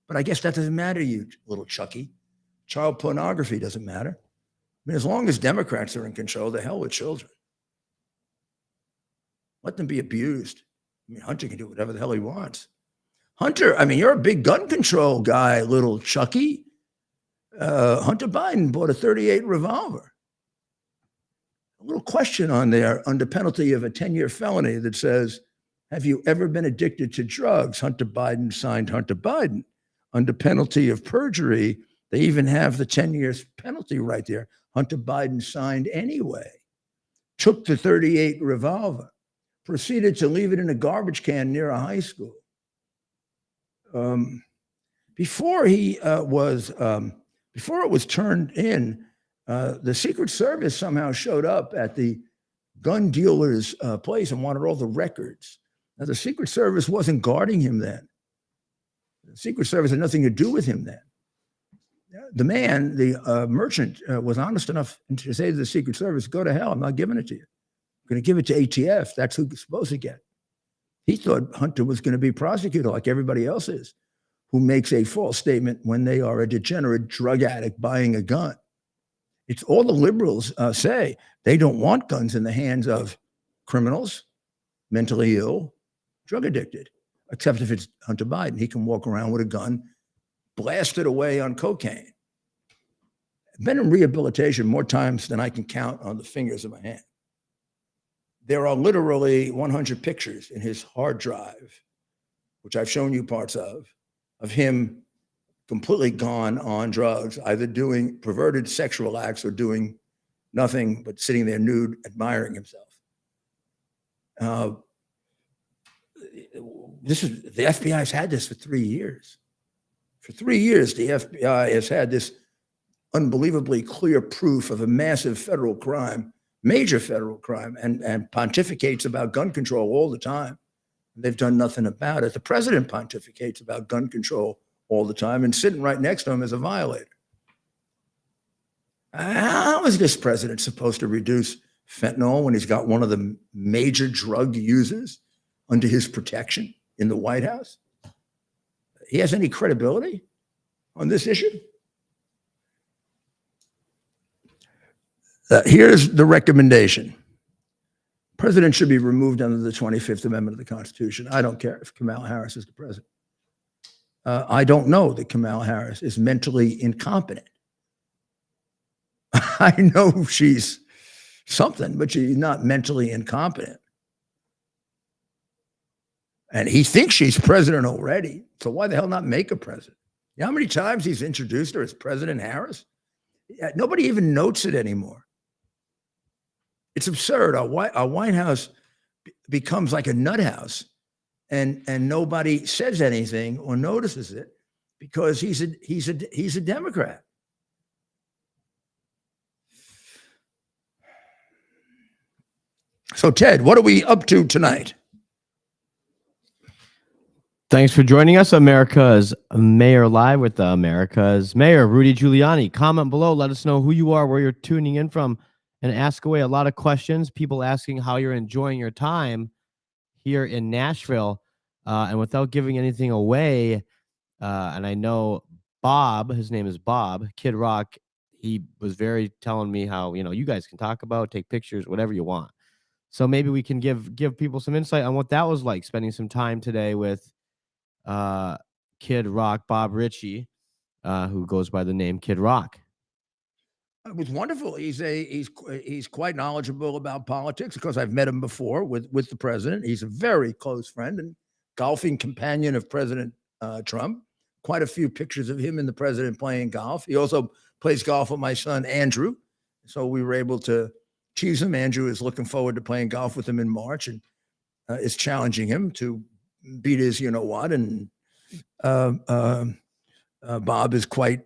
But I guess that doesn't matter to you, little Chucky. Child pornography doesn't matter. I mean, as long as Democrats are in control, the hell with children. Let them be abused. I mean, Hunter can do whatever the hell he wants. Hunter, I mean, you're a big gun control guy, little Chucky. Hunter Biden bought a .38 revolver. A little question on there under penalty of a 10-year felony that says, have you ever been addicted to drugs? Hunter Biden signed Hunter Biden. Under penalty of perjury, they even have the 10 years penalty right there. Hunter Biden signed anyway. Took the .38 revolver, proceeded to leave it in a garbage can near a high school. Before it was turned in, the Secret Service somehow showed up at the gun dealer's place and wanted all the records. Now, the Secret Service wasn't guarding him then. The Secret Service had nothing to do with him then. The man, the merchant, was honest enough to say to the Secret Service, go to hell, I'm not giving it to you. I'm going to give it to ATF. That's who's supposed to get it. He thought Hunter was going to be prosecuted like everybody else is, who makes a false statement when they are a degenerate drug addict buying a gun. It's all the liberals say. They don't want guns in the hands of criminals, mentally ill, drug addicted, except if it's Hunter Biden. He can walk around with a gun, blast it away on cocaine. I've been in rehabilitation more times than I can count on the fingers of my hand. There are literally 100 pictures in his hard drive, which I've shown you parts of him completely gone on drugs, either doing perverted sexual acts or doing nothing but sitting there nude, admiring himself. The FBI's had this for 3 years. For 3 years, the FBI has had this unbelievably clear proof of a massive federal crime, major federal crime, and pontificates about gun control all the time. They've done nothing about it. The president pontificates about gun control all the time, and sitting right next to him is a violator. How is this president supposed to reduce fentanyl when he's got one of the major drug users under his protection in the White House? He has any credibility on this issue? Here's the recommendation. President should be removed under the 25th Amendment of the Constitution. I don't care if Kamala Harris is the president. I don't know that Kamala Harris is mentally incompetent. I know she's something, but she's not mentally incompetent. And he thinks she's president already. So why the hell not make her president? You know how many times he's introduced her as President Harris? Nobody even notes it anymore. It's absurd. Our White House becomes like a nut house, and nobody says anything or notices it because he's a Democrat. So, Ted, what are we up to tonight? Thanks for joining us, America's Mayor Live with America's Mayor Rudy Giuliani. Comment below. Let us know who you are, where you're tuning in from, and ask away. A lot of questions. People asking how you're enjoying your time here in Nashville. And without giving anything away, and I know Bob, his name is Bob, Kid Rock, he was very telling me how, you guys can talk about, take pictures, whatever you want. So maybe we can give people some insight on what that was like, spending some time today with Kid Rock, Bob Ritchie, who goes by the name Kid Rock. It was wonderful. He's quite knowledgeable about politics because I've met him before with the president. He's a very close friend and golfing companion of President Trump. Quite a few pictures of him and the president playing golf. He also plays golf with my son, Andrew. So we were able to tease him. Andrew is looking forward to playing golf with him in March and is challenging him to beat his you-know-what. And Bob is quite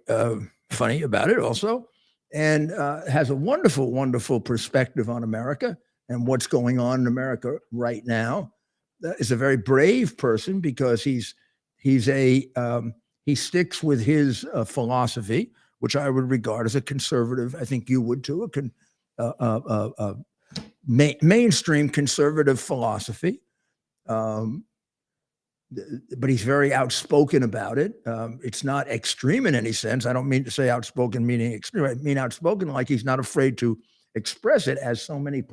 funny about it also, and has a wonderful, wonderful perspective on America and what's going on in America right now. Is a very brave person because he sticks with his philosophy, which I would regard as a conservative. I think you would too, mainstream conservative philosophy. But he's very outspoken about it. It's not extreme in any sense. I don't mean to say outspoken meaning extreme. I mean outspoken like he's not afraid to express it, as so many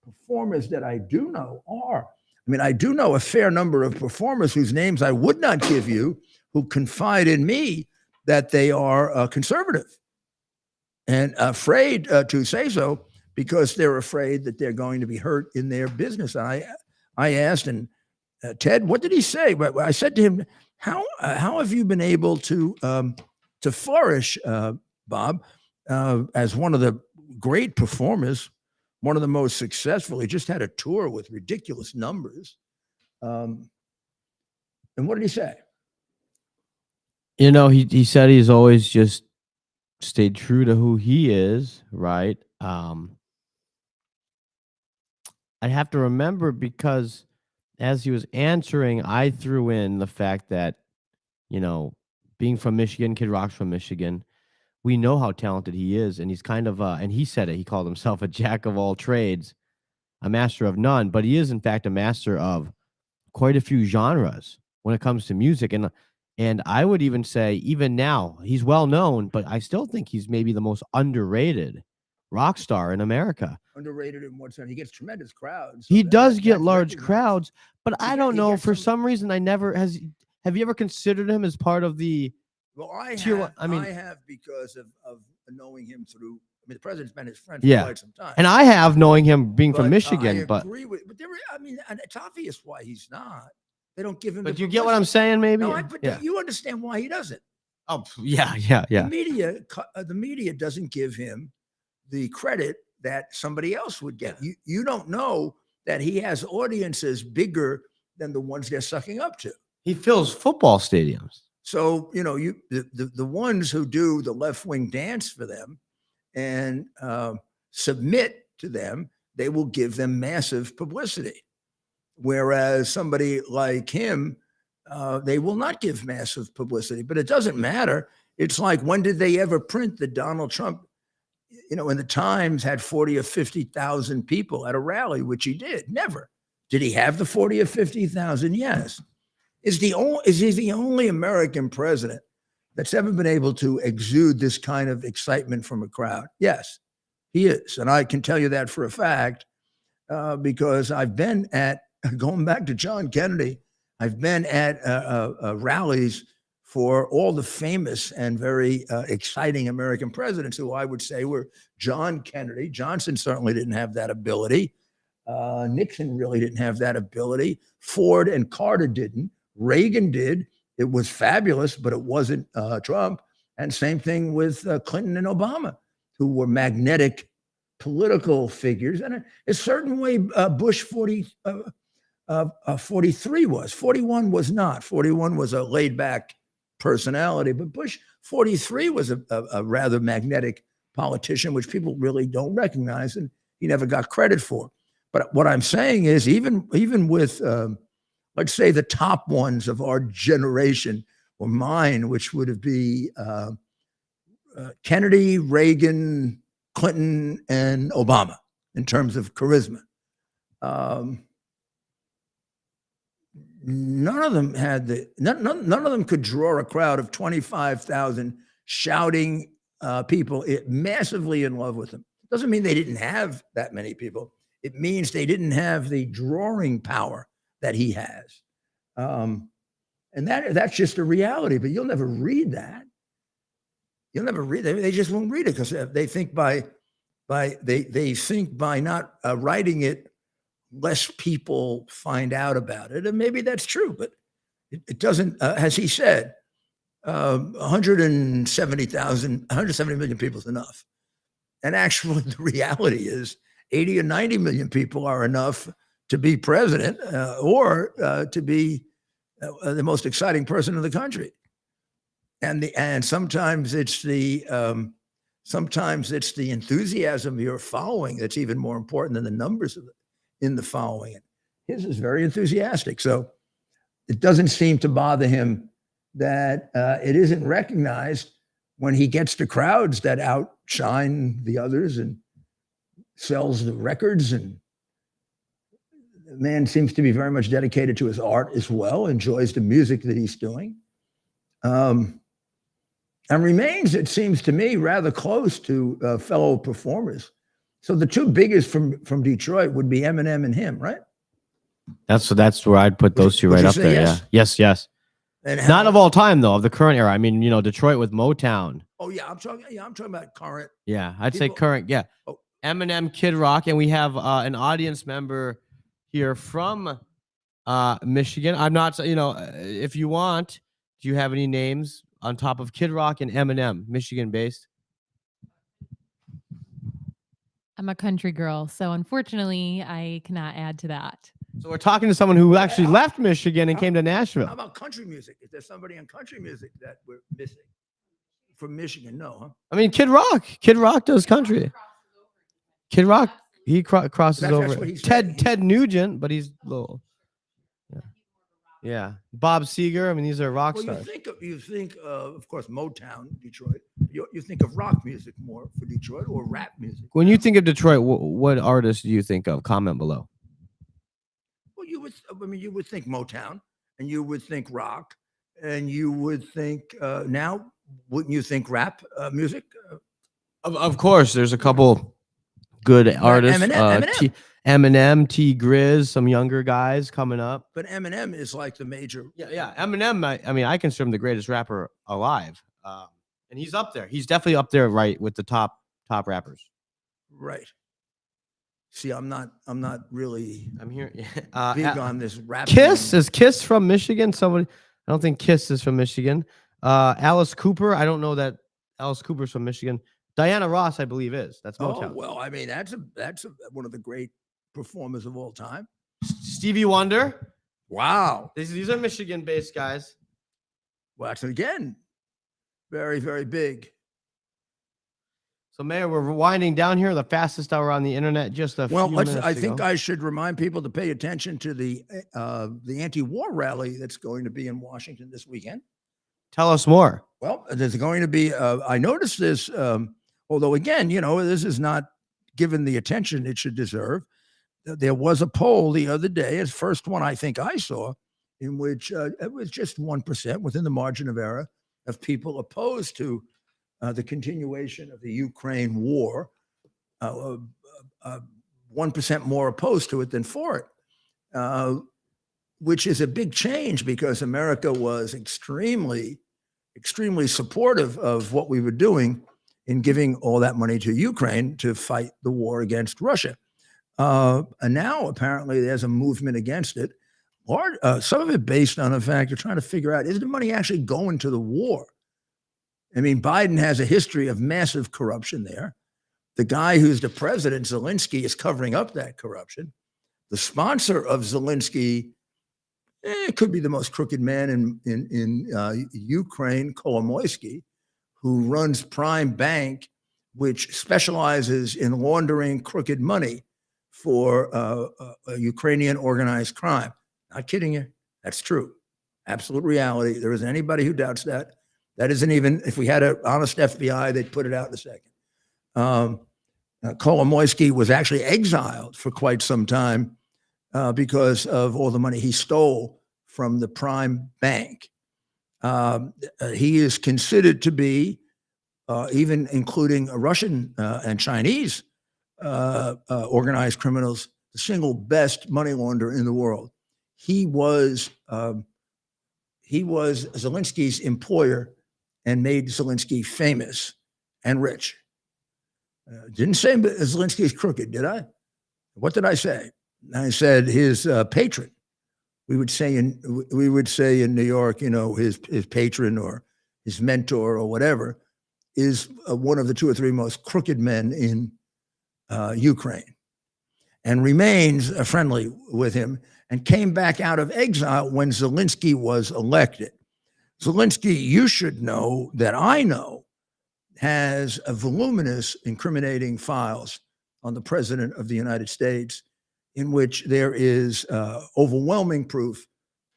performers that I do know are. I mean, I do know a fair number of performers whose names I would not give you, who confide in me that they are conservative and afraid to say so because they're afraid that they're going to be hurt in their business. And I asked, and Ted, what did he say? I said to him, how have you been able to flourish, Bob, as one of the great performers, one of the most successful? He just had a tour with ridiculous numbers. And what did he say? You know, he said he's always just stayed true to who he is, right? I'd have to remember, because as he was answering, I threw in the fact that, you know, being from Michigan, Kid Rock's from Michigan, we know how talented he is. And he's kind of, and he said it, he called himself a jack of all trades, a master of none, but he is in fact a master of quite a few genres when it comes to music. And I would even say, even now, he's well known, but I still think he's maybe the most underrated rock star in America. Underrated in what sense? He gets tremendous crowds. He does get large crowds, but I don't know, for some. some reason I never have you ever considered him as part of the Well, I tier have. one? I mean, I have, because of knowing him through. I mean, the president's been his friend for Yeah. quite some time. and I have, knowing him being from But, Michigan, I but agree with. But I mean, and it's obvious why he's not. They don't give him. but the you get what I'm publicity. saying, maybe? No, but Yeah. you understand why he doesn't. Oh, yeah. The media doesn't give him the credit that somebody else would get. You don't know that he has audiences bigger than the ones they're sucking up to. He fills football stadiums. So, you know, the ones who do the left wing dance for them and submit to them, they will give them massive publicity. Whereas somebody like him, they will not give massive publicity. But it doesn't matter. It's like, when did they ever print that Donald Trump, you know, in the Times had 40 or 50,000 people at a rally, which he did? Never. Did he have the 40 or 50,000? Yes. Is he the only American president that's ever been able to exude this kind of excitement from a crowd? Yes, he is. And I can tell you that for a fact, because I've been at, going back to John Kennedy, I've been at rallies for all the famous and very exciting American presidents, who I would say were John Kennedy. Johnson certainly didn't have that ability. Nixon really didn't have that ability. Ford and Carter didn't. Reagan did. It was fabulous, but it wasn't Trump. And same thing with Clinton and Obama, who were magnetic political figures. And a certain way Bush 43 was. 41 was not. 41 was a laid back personality, but Bush 43 was a rather magnetic politician, which people really don't recognize, and he never got credit for. But what I'm saying is, even with, let's say, the top ones of our generation, or mine, which would be Kennedy, Reagan, Clinton, and Obama in terms of charisma. None of them had none of them could draw a crowd of 25,000 shouting people massively in love with them. Doesn't mean they didn't have that many people. It means they didn't have the drawing power that he has. And that's just a reality, but you'll never read that. You'll never read it. They just won't read it because they think by not writing it, less people find out about it. And maybe that's true, but it doesn't, as he said, 170 million people is enough. And actually, the reality is 80 or 90 million people are enough to be president or to be the most exciting person in the country. And sometimes it's the enthusiasm of your following that's even more important than the numbers in the following. His is very enthusiastic. So it doesn't seem to bother him that it isn't recognized when he gets to crowds that outshine the others. And sells the records, and the man seems to be very much dedicated to his art as well, enjoys the music that he's doing. And remains, it seems to me, rather close to fellow performers. So the two biggest from Detroit would be Eminem and him, right? That's where I'd put those two would right you up say there. yes? Yeah. Yes. And Not of all time though, of the current era. I mean, Detroit with Motown. Oh yeah, I'm talking about current. Yeah, I'd say People- current. Yeah. Oh. Eminem, Kid Rock, and we have an audience member here from Michigan. I'm not, if you want, do you have any names on top of Kid Rock and Eminem, Michigan based? I'm a country girl, so unfortunately, I cannot add to that. So we're talking to someone who actually left Michigan and came to How Nashville. about country music? Is there somebody in country music that we're missing? From Michigan, no, huh? I mean, Kid Rock. Kid Rock does country. Kid Rock, he crosses That's over. what he said. Ted Nugent, but he's little. Yeah. Bob Seger. I mean, these are rock Well, stars. you think of course, Motown, Detroit. You think of rock music more for Detroit or rap music? When you think of Detroit, what artists do you think of? Comment below. Well, you would think Motown, and you would think rock, and you would think now, wouldn't you think rap music? Of course, there's a couple good artists. Eminem, T Grizz, some younger guys coming up. But Eminem is like the major. Yeah. Eminem, I mean, I consider him the greatest rapper alive. And he's up there. He's definitely up there, right, with the top rappers. Right. See, I'm not really I'm here. big on this rap. Kiss is Kiss from Michigan. Somebody, I don't think Kiss is from Michigan. Alice Cooper. I don't know that Alice Cooper's from Michigan. Diana Ross, I believe, is. That's Motown. Oh well, I mean that's one of the great performers of all time. Stevie Wonder. Wow. These are Michigan-based guys. Well, actually, again, very, very big. So, Mayor, we're winding down here. The fastest hour on the internet. Just a few minutes I ago. think I should remind people to pay attention to the anti-war rally that's going to be in Washington this weekend. Tell us more. Well, there's going to be. I noticed this, although again, this is not given the attention it should deserve. There was a poll the other day, it's the first one I think I saw, in which it was just 1% within the margin of error of people opposed to the continuation of the Ukraine war. 1% more opposed to it than for it, which is a big change because America was extremely supportive of what we were doing in giving all that money to Ukraine to fight the war against Russia. And now apparently there's a movement against it. Some of it based on the fact they're trying to figure out, is the money actually going to the war? I mean, Biden has a history of massive corruption there. The guy who's the president, Zelensky, is covering up that corruption. The sponsor of Zelensky could be the most crooked man in Ukraine, Kolomoisky, who runs Prime Bank, which specializes in laundering crooked money for Ukrainian organized crime. Not kidding you. That's true. Absolute reality. There isn't anybody who doubts that. That isn't even, if we had an honest FBI, they'd put it out in a second. Kolomoisky was actually exiled for quite some time because of all the money he stole from the Prime Bank. He is considered to be, even including Russian and Chinese organized criminals, the single best money launderer in the world. He was Zelensky's employer and made Zelensky famous and rich. Didn't say Zelensky is crooked, did I? What did I say? I said his patron. We would say in New York, his patron or his mentor or whatever is one of the two or three most crooked men in Ukraine, and remains friendly with him, and came back out of exile when Zelensky was elected. Zelensky, you should know that I know, has a voluminous incriminating files on the president of the United States, in which there is overwhelming proof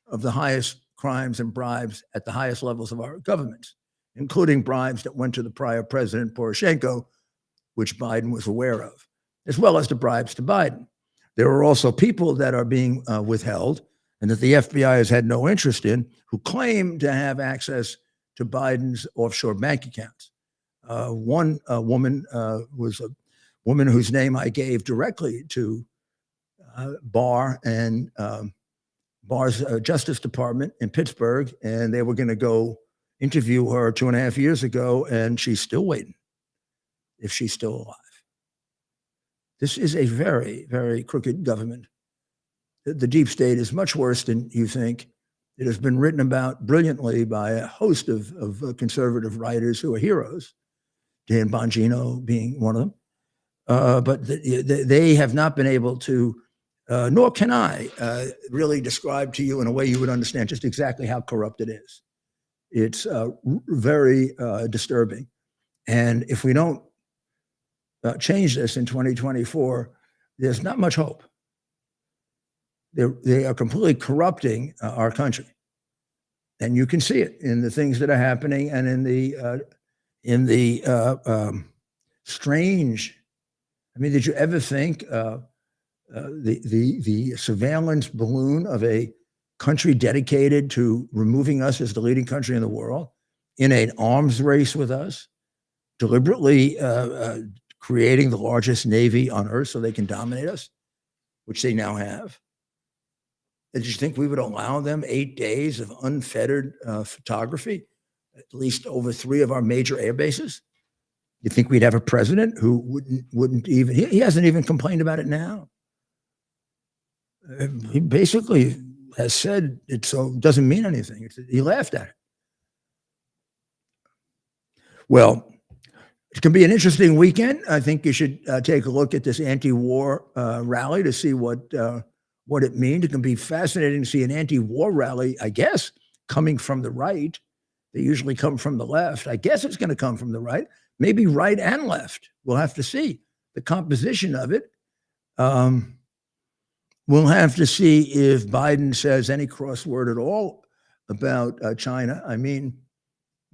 of the highest crimes and bribes at the highest levels of our governments, including bribes that went to the prior president, Poroshenko, which Biden was aware of. as well as the bribes to Biden. There are also people that are being withheld and that the FBI has had no interest in, who claim to have access to Biden's offshore bank accounts. One woman was a woman whose name I gave directly to Barr and Barr's Justice Department in Pittsburgh, and they were going to go interview her 2.5 years ago, and she's still waiting, if she's still alive. This is a very, very crooked government. The deep state is much worse than you think. It has been written about brilliantly by a host of conservative writers who are heroes, Dan Bongino being one of them. But they have not been able to, nor can I, really describe to you in a way you would understand just exactly how corrupt it is. It's very disturbing. And if we don't change this in 2024, there's not much hope. They are completely corrupting our country. And you can see it in the things that are happening and in the strange. I mean, did you ever think the surveillance balloon of a country dedicated to removing us as the leading country in the world in an arms race with us, deliberately creating the largest navy on earth so they can dominate us, which they now have? Did you think we would allow them 8 days of unfettered photography, at least over 3 of our major air bases? You think we'd have a president who wouldn't even, he hasn't even complained about it now. He basically has said it so doesn't mean anything. He laughed at it. Well, it can be an interesting weekend. I think you should take a look at this anti-war rally to see what it means. It can be fascinating to see an anti-war rally, I guess, coming from the right. They usually come from the left. I guess it's going to come from the right, maybe right and left. We'll have to see the composition of it. We'll have to see if Biden says any cross word at all about China. I mean,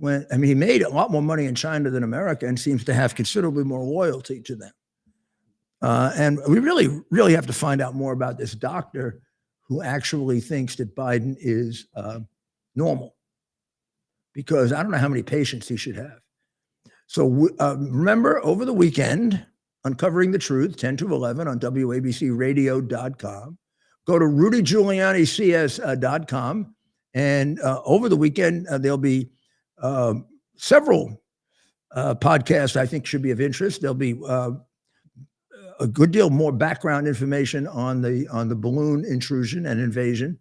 he made a lot more money in China than America and seems to have considerably more loyalty to them. And we really, really have to find out more about this doctor who actually thinks that Biden is normal, because I don't know how many patients he should have. So remember, over the weekend, Uncovering the Truth, 10 to 11 on WABCradio.com. Go to RudyGiulianiCS.com. And over the weekend, there'll be several podcasts I think should be of interest. There'll be a good deal more background information on the balloon intrusion and invasion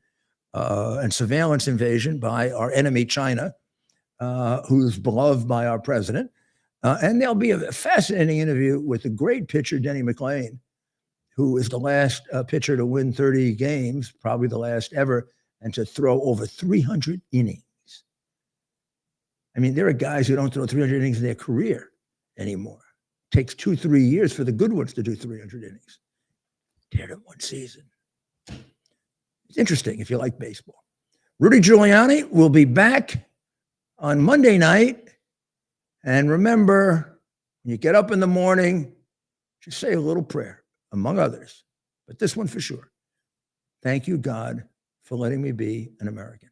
and surveillance invasion by our enemy, China, who's beloved by our president. And there'll be a fascinating interview with the great pitcher, Denny McLain, who is the last pitcher to win 30 games, probably the last ever, and to throw over 300 innings. I mean, there are guys who don't throw 300 innings in their career anymore. It takes 2-3 years for the good ones to do 300 innings. Did it in one season. It's interesting if you like baseball. Rudy Giuliani will be back on Monday night. And remember, when you get up in the morning, just say a little prayer, among others, but this one for sure. Thank you, God, for letting me be an American.